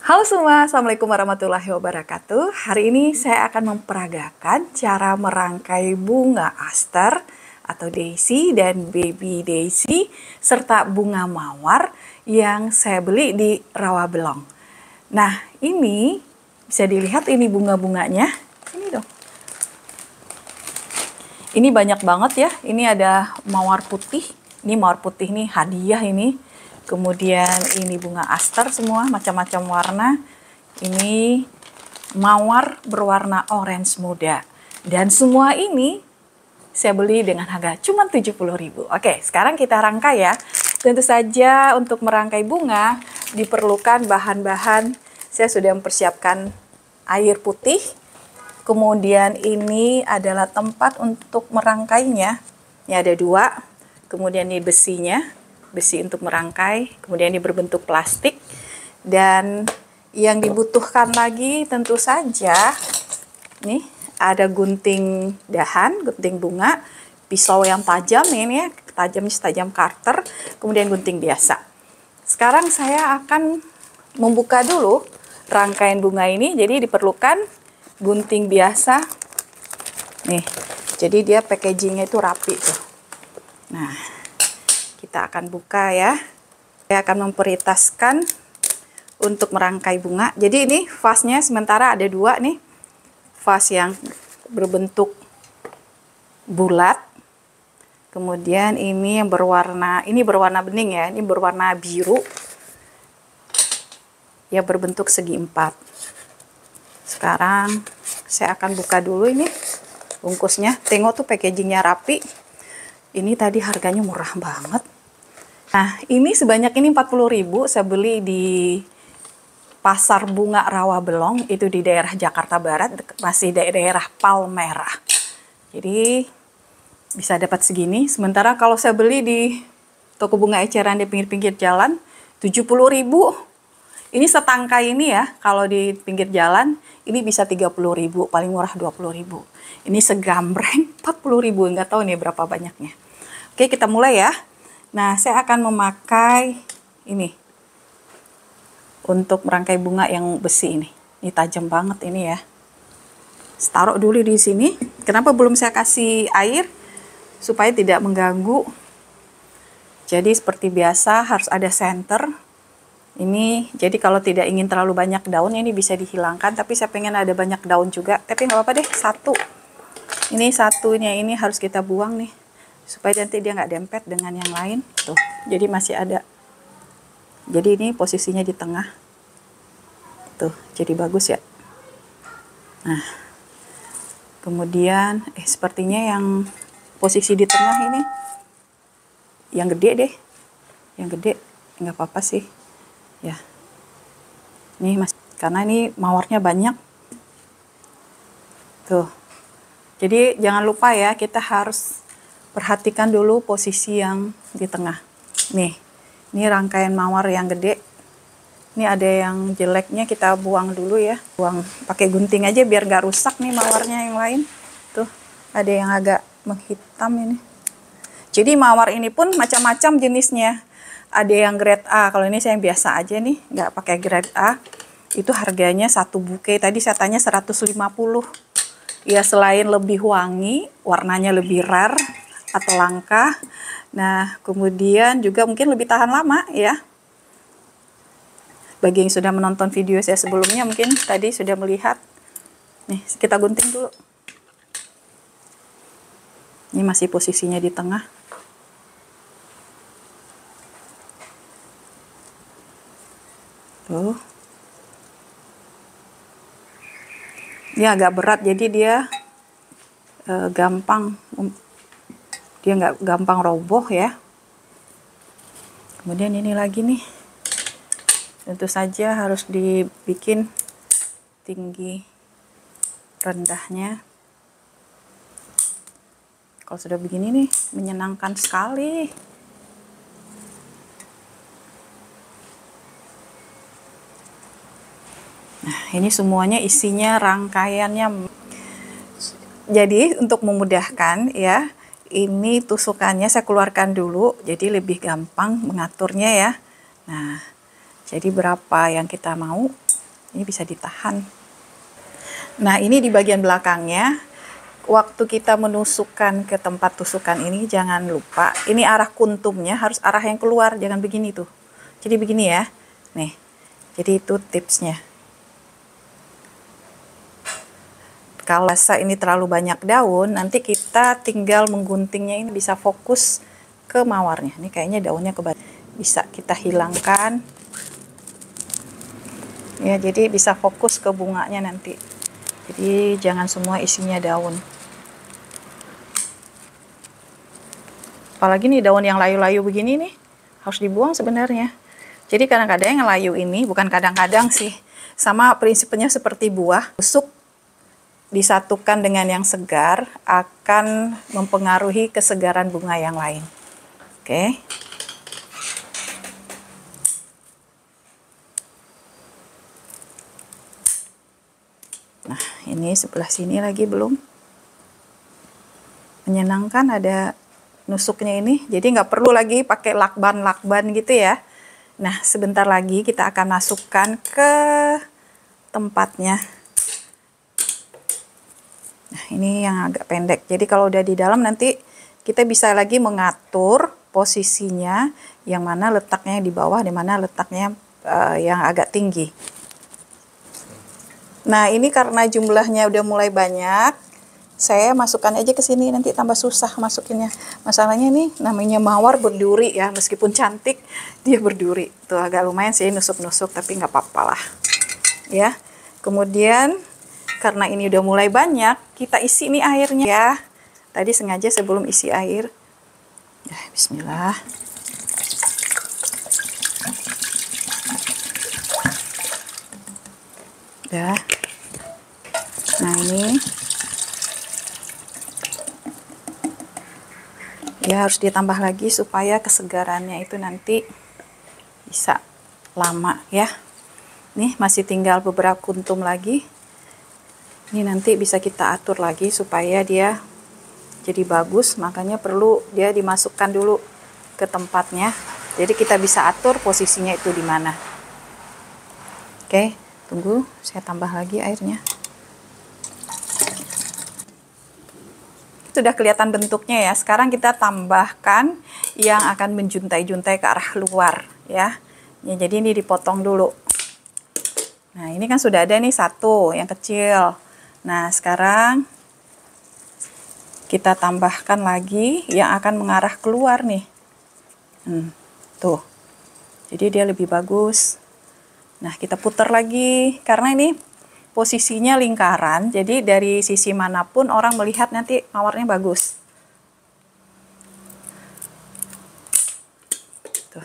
Halo semua, Assalamualaikum warahmatullahi wabarakatuh. Hari ini saya akan memperagakan cara merangkai bunga aster atau daisy dan baby daisy serta bunga mawar yang saya beli di Rawabelong. Nah, ini bisa dilihat ini bunga-bunganya. Ini dong. Ini banyak banget ya. Ini ada mawar putih. Ini mawar putih nih hadiah ini. Kemudian ini bunga aster semua macam-macam warna. Ini mawar berwarna orange muda. Dan semua ini saya beli dengan harga cuma 70.000. Oke, sekarang kita rangkai ya. Tentu saja untuk merangkai bunga diperlukan bahan-bahan. Saya sudah mempersiapkan air putih. Kemudian ini adalah tempat untuk merangkainya. Ini ada dua. Kemudian ini besinya. Besi untuk merangkai, kemudian ini berbentuk plastik, dan yang dibutuhkan lagi tentu saja nih ada gunting dahan, gunting bunga, pisau yang tajam ini ya, tajamnya setajam karter, kemudian gunting biasa. Sekarang saya akan membuka dulu rangkaian bunga ini, jadi diperlukan gunting biasa nih, jadi dia packagingnya itu rapi tuh. Nah, kita akan buka ya. Saya akan memprioritaskan untuk merangkai bunga. Jadi ini vasnya sementara ada dua nih. Vas yang berbentuk bulat. Kemudian ini yang berwarna bening ya. Ini berwarna biru. Ya berbentuk segi empat. Sekarang saya akan buka dulu ini bungkusnya. Tengok tuh packagingnya rapi. Ini tadi harganya murah banget. Nah, ini sebanyak ini 40.000 saya beli di Pasar Bunga Rawabelong, itu di daerah Jakarta Barat, masih daerah Palmerah. Jadi bisa dapat segini. Sementara kalau saya beli di toko bunga eceran di pinggir-pinggir jalan 70.000. Ini setangkai ini ya, kalau di pinggir jalan ini bisa 30.000, paling murah 20.000. Ini segambreng 40.000, nggak tahu nih berapa banyaknya. Oke, kita mulai ya. Nah, saya akan memakai ini untuk merangkai bunga yang besi ini. Ini tajam banget ini ya. Taruh dulu di sini. Kenapa belum saya kasih air? Supaya tidak mengganggu. Jadi seperti biasa harus ada senter. Ini, jadi kalau tidak ingin terlalu banyak daun, ini bisa dihilangkan. Tapi saya pengen ada banyak daun juga. Tapi nggak apa-apa deh, satu. Ini satunya ini harus kita buang nih. Supaya nanti dia nggak dempet dengan yang lain. Tuh, jadi masih ada. Jadi ini posisinya di tengah. Tuh, jadi bagus ya. Nah, kemudian sepertinya yang posisi di tengah ini yang gede deh. Yang gede nggak apa-apa sih. Ya. Ini mas, karena ini mawarnya banyak. Tuh. Jadi jangan lupa ya, kita harus perhatikan dulu posisi yang di tengah. Nih, ini rangkaian mawar yang gede. Ini ada yang jeleknya kita buang dulu ya. Buang pakai gunting aja biar gak rusak nih mawarnya yang lain. Tuh, ada yang agak menghitam ini. Jadi mawar ini pun macam-macam jenisnya. Ada yang grade A. Kalau ini saya yang biasa aja nih, nggak pakai grade A. Itu harganya satu buke. Tadi saya tanya 150. Ya, selain lebih wangi, warnanya lebih rare atau langka. Nah, kemudian juga mungkin lebih tahan lama ya. Bagi yang sudah menonton video saya sebelumnya mungkin tadi sudah melihat. Nih, kita gunting dulu. Ini masih posisinya di tengah. Tuh. Ini agak berat jadi dia gampang. Dia nggak gampang roboh ya. Kemudian ini lagi nih. Tentu saja harus dibikin tinggi rendahnya. Kalau sudah begini nih, menyenangkan sekali. Nah, ini semuanya isinya rangkaiannya. Jadi untuk memudahkan ya, ini tusukannya saya keluarkan dulu, jadi lebih gampang mengaturnya ya. Nah, jadi berapa yang kita mau, Ini bisa ditahan. Nah, ini di bagian belakangnya. Waktu kita menusukkan ke tempat tusukan ini, jangan lupa, ini arah kuntumnya harus arah yang keluar, jangan begini tuh. Jadi begini ya. Nih, jadi itu tipsnya. Kalau ini terlalu banyak daun, nanti kita tinggal mengguntingnya ini bisa fokus ke mawarnya. Ini kayaknya daunnya bisa kita hilangkan. Ya, jadi bisa fokus ke bunganya nanti. Jadi jangan semua isinya daun. Apalagi nih daun yang layu-layu begini nih, harus dibuang sebenarnya. Jadi kadang-kadang yang layu ini, bukan kadang-kadang sih, sama prinsipnya seperti buah, tusuk disatukan dengan yang segar akan mempengaruhi kesegaran bunga yang lain. Oke. Nah, ini sebelah sini lagi belum. Menyenangkan ada nusuknya ini. Jadi nggak perlu lagi pakai lakban-lakban gitu ya. Nah, sebentar lagi kita akan masukkan ke tempatnya. Nah, ini yang agak pendek. Jadi kalau udah di dalam nanti kita bisa lagi mengatur posisinya, yang mana letaknya di bawah, di mana letaknya yang agak tinggi. Nah, ini karena jumlahnya udah mulai banyak, saya masukkan aja ke sini, nanti tambah susah masukinnya. Masalahnya nih, namanya mawar berduri ya, meskipun cantik, dia berduri. Tuh agak lumayan sih nusuk-nusuk, tapi nggak apa-apa lah. Ya, kemudian karena ini udah mulai banyak, kita isi nih airnya ya. Tadi sengaja sebelum isi air. Ya, bismillah. Ya. Nah, ini ya harus ditambah lagi supaya kesegarannya itu nanti bisa lama ya. Nih masih tinggal beberapa kuntum lagi. Ini nanti bisa kita atur lagi supaya dia jadi bagus, makanya perlu dia dimasukkan dulu ke tempatnya. Jadi kita bisa atur posisinya itu di mana. Oke, tunggu saya tambah lagi airnya. Sudah kelihatan bentuknya ya. Sekarang kita tambahkan yang akan menjuntai-juntai ke arah luar ya. Ya, jadi ini dipotong dulu. Nah, ini kan sudah ada nih satu yang kecil. Nah, sekarang kita tambahkan lagi yang akan mengarah keluar nih. Tuh. Jadi dia lebih bagus. Nah, kita putar lagi karena ini posisinya lingkaran, jadi dari sisi manapun orang melihat nanti mawarnya bagus. Tuh.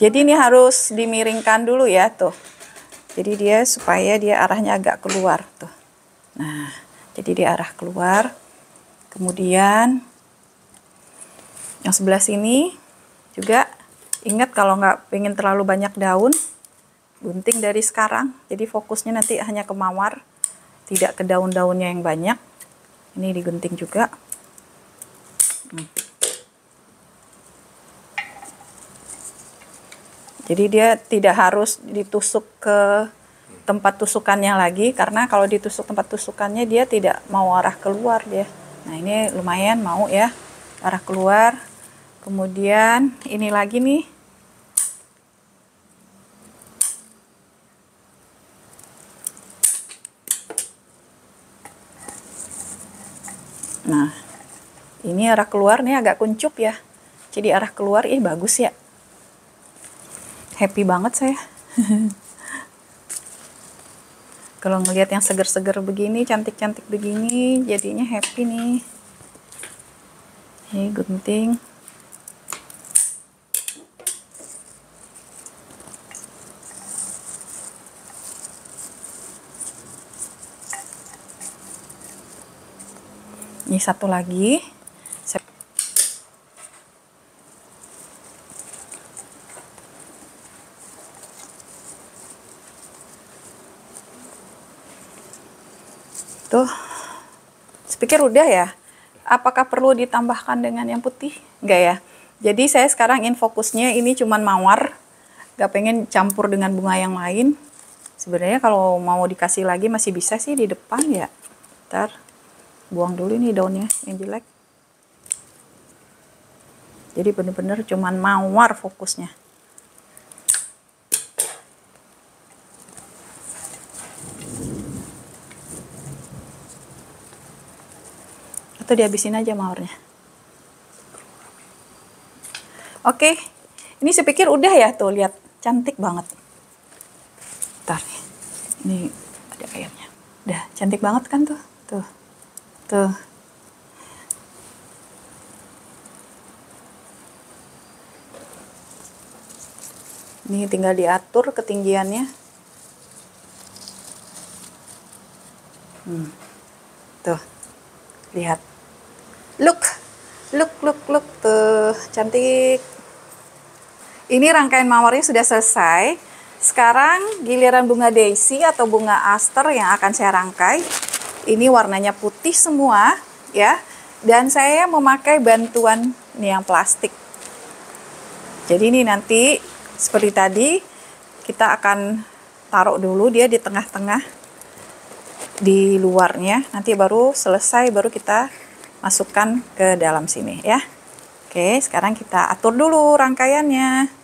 Jadi ini harus dimiringkan dulu ya, tuh. Jadi dia supaya dia arahnya agak keluar, tuh. Nah, jadi dia arah keluar. Kemudian yang sebelah sini juga ingat kalau nggak pengen terlalu banyak daun, gunting dari sekarang. Jadi fokusnya nanti hanya ke mawar, tidak ke daun-daunnya yang banyak. Ini digunting juga. Jadi dia tidak harus ditusuk ke tempat tusukannya lagi, karena kalau ditusuk tempat tusukannya dia tidak mau arah keluar dia. Nah, ini lumayan mau ya, arah keluar. Kemudian ini lagi nih. Nah, ini arah keluar nih agak kuncup ya. Jadi arah keluar, bagus ya. Happy banget saya. Kalau ngelihat yang seger-seger begini, cantik-cantik begini, jadinya happy nih. Ini gunting. Ini satu lagi. Tuh. Saya pikir udah ya. Apakah perlu ditambahkan dengan yang putih? Enggak ya. Jadi saya sekarang fokusnya ini cuman mawar, gak pengen campur dengan bunga yang lain. Sebenarnya kalau mau dikasih lagi masih bisa sih di depan ya. Ntar buang dulu nih daunnya yang jelek. Jadi bener-bener cuman mawar fokusnya. Atau dihabisin aja mawarnya. Oke, ini saya pikir udah ya, tuh lihat cantik banget. Ntar nih, ini ada airnya. Udah cantik banget kan tuh, tuh. Ini tinggal diatur ketinggiannya. Tuh, lihat. Look, tuh cantik. Ini rangkaian mawarnya sudah selesai. Sekarang giliran bunga daisy atau bunga aster yang akan saya rangkai. Ini warnanya putih semua ya. Dan saya memakai bantuan ini yang plastik. Jadi ini nanti seperti tadi kita akan taruh dulu dia di tengah-tengah di luarnya. Nanti baru selesai baru kita masukkan ke dalam sini ya. Oke, sekarang kita atur dulu rangkaiannya.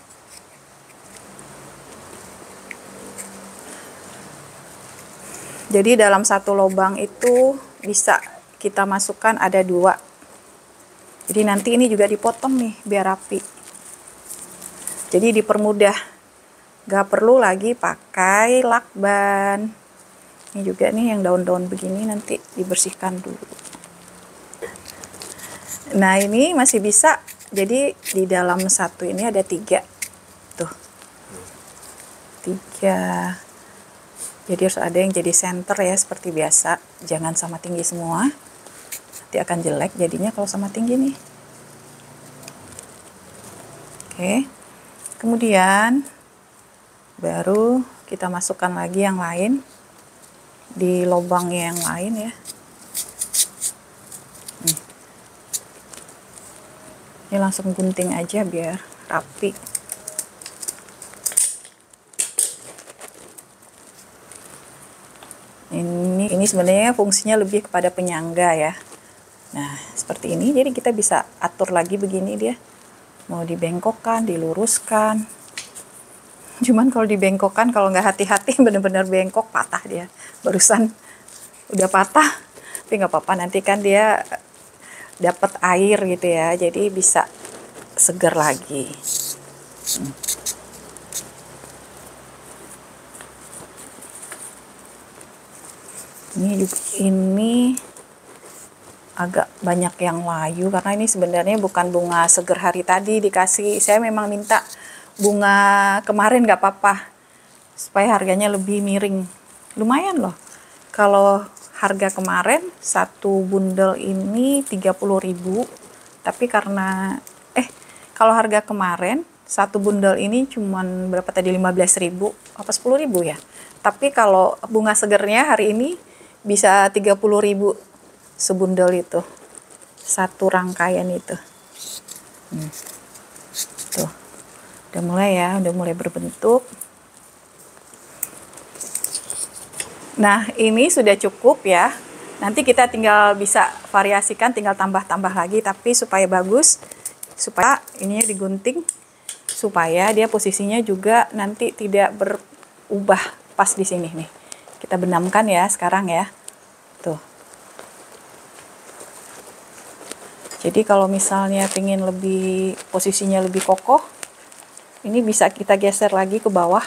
Jadi dalam satu lubang itu bisa kita masukkan ada 2. Jadi nanti ini juga dipotong nih biar rapi. Jadi dipermudah. Gak perlu lagi pakai lakban. Ini juga nih yang daun-daun begini nanti dibersihkan dulu. Nah ini masih bisa. Jadi di dalam satu ini ada 3. Tuh. 3. Jadi harus ada yang jadi center ya seperti biasa. Jangan sama tinggi semua. Nanti akan jelek jadinya kalau sama tinggi nih. Oke. Kemudian baru kita masukkan lagi yang lain di lubang yang lain ya. Ini langsung gunting aja biar rapi. Ini sebenarnya fungsinya lebih kepada penyangga ya. Nah, seperti ini. Jadi kita bisa atur lagi begini dia. Mau dibengkokkan, diluruskan. Cuman kalau dibengkokkan, kalau nggak hati-hati benar-benar bengkok, patah dia. Barusan udah patah. Tapi nggak apa-apa, nanti kan dia dapat air gitu ya. Jadi bisa segar lagi. Ini agak banyak yang layu karena ini sebenarnya bukan bunga seger hari tadi dikasih. Saya memang minta bunga kemarin nggak apa-apa supaya harganya lebih miring. Lumayan loh. Kalau harga kemarin satu bundel ini 30.000, tapi karena kalau harga kemarin satu bundel ini cuman berapa tadi, 15.000 apa 10.000 ya. Tapi kalau bunga segernya hari ini bisa 30.000 sebundel itu, satu rangkaian itu. Tuh, udah mulai ya, udah mulai berbentuk. Nah, ini sudah cukup ya. Nanti kita tinggal bisa variasikan, tinggal tambah-tambah lagi, tapi supaya bagus, supaya ininya digunting, supaya dia posisinya juga nanti tidak berubah pas di sini nih. Kita benamkan ya sekarang ya. Tuh. Jadi kalau misalnya pengen lebih posisinya lebih kokoh, ini bisa kita geser lagi ke bawah.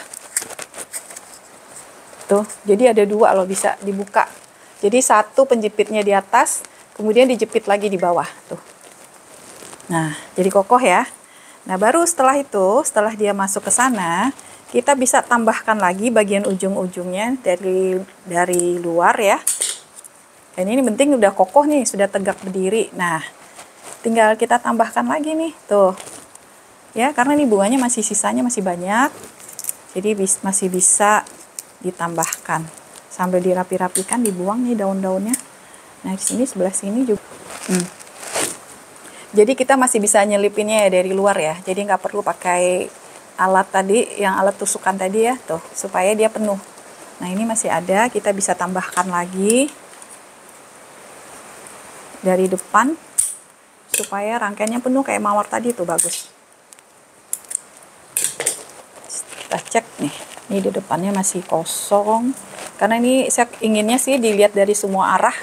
Tuh, jadi ada 2 loh, bisa dibuka. Jadi satu penjepitnya di atas, kemudian dijepit lagi di bawah. Tuh. Nah, jadi kokoh ya. Nah, baru setelah itu, setelah dia masuk ke sana, kita bisa tambahkan lagi bagian ujung-ujungnya dari luar ya. Dan ini penting udah kokoh nih, sudah tegak berdiri. Nah, tinggal kita tambahkan lagi nih, tuh. Ya, karena ini bunganya masih sisanya masih banyak. Jadi masih bisa ditambahkan. Sambil dirapi-rapikan, dibuang nih daun-daunnya. Nah, di sini sebelah sini juga. Jadi kita masih bisa nyelipinnya ya dari luar ya. Jadi nggak perlu pakai alat tadi, yang alat tusukan tadi ya, tuh, supaya dia penuh. Nah ini masih ada, kita bisa tambahkan lagi dari depan, supaya rangkaiannya penuh kayak mawar tadi tuh, bagus. Kita cek nih, ini di depannya masih kosong. Karena ini saya inginnya sih dilihat dari semua arah,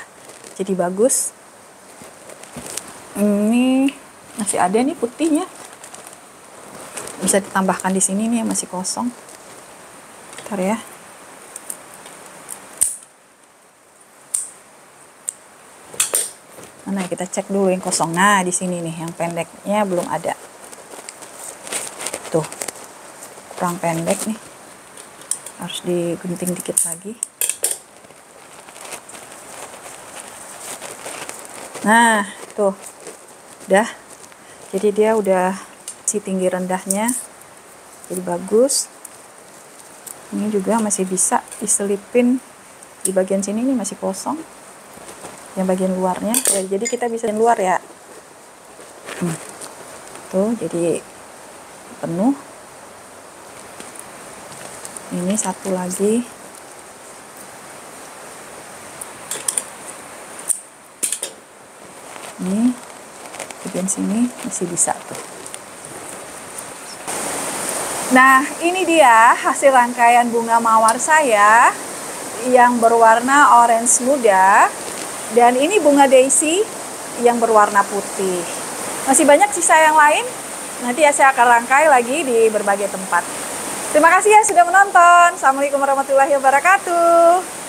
jadi bagus. Ini masih ada nih putihnya, bisa ditambahkan di sini nih yang masih kosong. Bentar ya. Nah, kita cek dulu yang kosong. Nah, di sini nih yang pendeknya belum ada. Tuh, kurang pendek nih. Harus digunting dikit lagi. Nah, tuh. Udah. Jadi dia udah si tinggi rendahnya. Jadi bagus. Ini juga masih bisa diselipin di bagian sini nih, masih kosong. Yang bagian luarnya. Ya, jadi kita bisa di luar ya. Tuh, jadi penuh. Ini satu lagi. Ini bagian sini masih bisa tuh. Nah, ini dia hasil rangkaian bunga mawar saya yang berwarna orange muda. Dan ini bunga daisy yang berwarna putih. Masih banyak sisa yang lain. Nanti ya saya akan rangkai lagi di berbagai tempat. Terima kasih ya sudah menonton. Assalamualaikum warahmatullahi wabarakatuh.